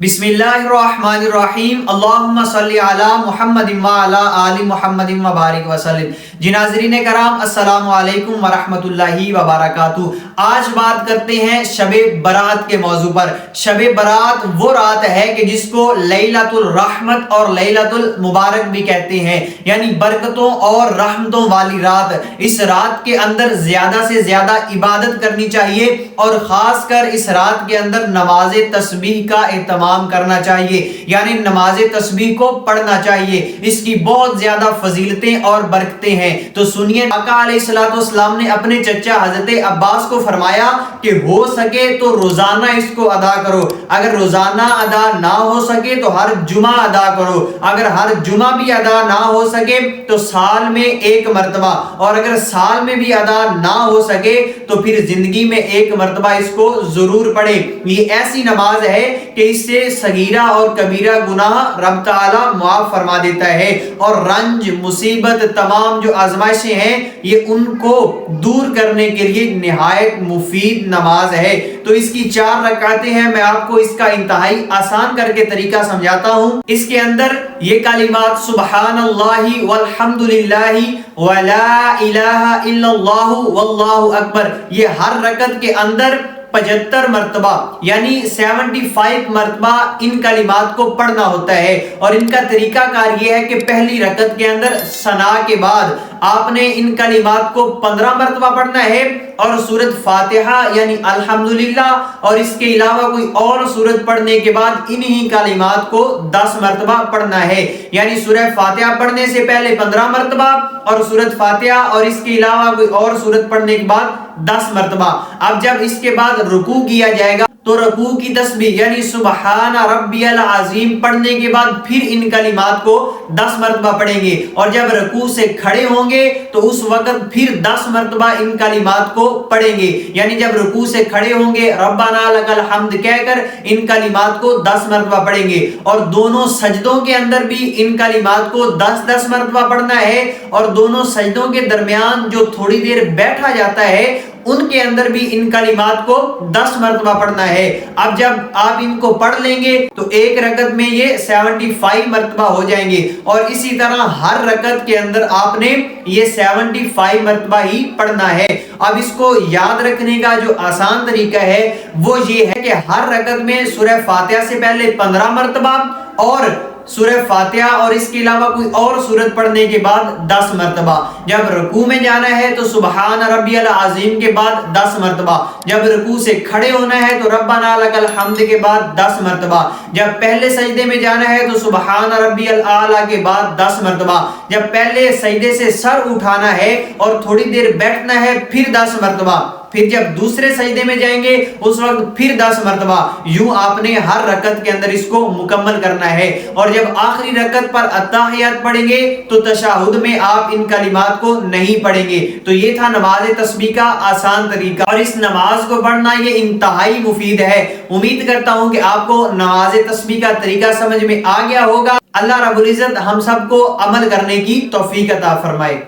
बिस्मिल्लाहिर्रहमानिर्रहीम अल्लाहुम्मा सल्ली अला मुहम्मद व अला आलि मुहम्मद व बारिक वसल्लम। जी नाज़रीन कराम, अस्सलामु अलैकुम व रहमतुल्लाहि व बरकातुहू। आज बात करते हैं शबे बरात के मौजू पर। शबे बरात वो रात है कि जिसको लैलतुल रहमत और लैलतुल मुबारक भी कहते हैं, यानी बरकतों और रहमतों वाली रात। इस रात के अंदर ज्यादा से ज्यादा इबादत करनी चाहिए और खासकर इस रात के अंदर नमाज तस्बीह का एहतमाम करना चाहिए, यानी नमाज तस्बीह को पढ़ना चाहिए। इसकी बहुत ज्यादा फजीलतें और बरकतें हैं। तो सुनिए, आका अलैहिस्सलाम ने अपने चचा हजरत अब्बास को फरमाया कि हो सके तो रोजाना इसको अदा करो। अगर रोजाना अदा ना हो सके तो हर जुमा अदा करो। अगर हर जुमा भी अदा ना हो सके तो साल में एक मर्तबा, और अगर साल में भी अदा ना हो सके तो फिर जिंदगी में एक मर्तबा इसको जरूर पढ़े। ये ऐसी नमाज है कि इससे सगीरा और कबीरा गुनाह रब ताला माफ फरमा देता है, और रंज मुसीबत तमाम जो आजमाइशें हैं ये उनको दूर करने के लिए निहायत मुफीद नमाज है। तो इसकी 4 रकातें हैं। मैं आपको इसका इंतहाई आसान करके तरीका समझाता हूं। इसके अंदर ये कलिमात सुबहानल्लाहि वल्हम्दुलिल्लाहि वला इलाहा इल्लल्लाहु वल्लाहु अकबर, ये हर रकत के अंदर 75 मरतबा यानी 75 मरतबा इन कलिमात को पढ़ना होता है। और इनका तरीका कार ये है कि पहली रकत के अंदर सना के बाद आपने इन कलिमात को 15 मरतबा पढ़ना है, और सूरत फातिहा यानी अल्हम्दुलिल्लाह और इसके अलावा कोई और सूरत पढ़ने के बाद इन्हीं कलिमात को 10 मरतबा पढ़ना है। यानी सूरह फातिहा पढ़ने से पहले 15 मरतबा, और सूरत फातिहा और इसके अलावा कोई और सूरत पढ़ने के बाद 10 मरतबा। अब जब इसके बाद रुकू किया जाएगा तो रुकू की तस्बीह यानी सुबहान रब्बियल अज़ीम पढ़ने के बाद फिर इन कलिमात को 10 मरतबा पढ़ेंगे, और जब रुकू से खड़े होंगे तो उस वक्त फिर 10 मरतबा इन कलिमात को पढ़ेंगे। यानी जब रुकू से खड़े होंगे रब्बाना लकल हम्द कहकर इन कलिमात को 10 मरतबा पढ़ेंगे, और दोनों सजदों के अंदर भी इन कलिमात को 10-10 मरतबा पढ़ना है, और दोनों सजदों के दरमियान जो थोड़ी देर बैठा जाता है उनके अंदर भी इन कलिमात को 10 मरतबा पढ़ना है। अब जब आप इनको पढ़ लेंगे तो एक रकत में ये 75 मरतबा हो जाएंगे, और इसी तरह हर रकत के अंदर आपने ये 75 मरतबा ही पढ़ना है। अब इसको याद रखने का जो आसान तरीका है वो ये है कि हर रकत में सूरह फातिहा से पहले 15 मरतबा, और सूरह फातिहा और इसके अलावा कोई और सूरत पढ़ने के बाद 10 मरतबा। जब रुकू में जाना है तो सुबहान रब्बियल अज़ीम के बाद 10 मरतबा। जब रुकू से खड़े होना है तो रब्बाना लकल हम्द के बाद 10 मरतबा। जब पहले सजदे में जाना है तो सुबहान रब्बियल आला के बाद 10 मरतबा। जब पहले सजदे से सर उठाना है और थोड़ी देर बैठना है फिर 10 मरतबा। फिर जब दूसरे सजदे में जाएंगे उस वक्त फिर 10 मरतबा। यूं आपने हर रकत के अंदर इसको मुकम्मल करना है, और जब आखिरी रकत पर अत्ताहियात पढ़ेंगे तो तशहुद में आप इन कलिमात को नहीं पढ़ेंगे। तो ये था नमाज तस्बीह का आसान तरीका, और इस नमाज को पढ़ना ये इंतहाई मुफीद है। उम्मीद करता हूँ कि आपको नमाज तस्बीह का तरीका समझ में आ गया होगा। अल्लाह रब्बुल इज्जत हम सबको अमल करने की तौफीक अता फरमाए।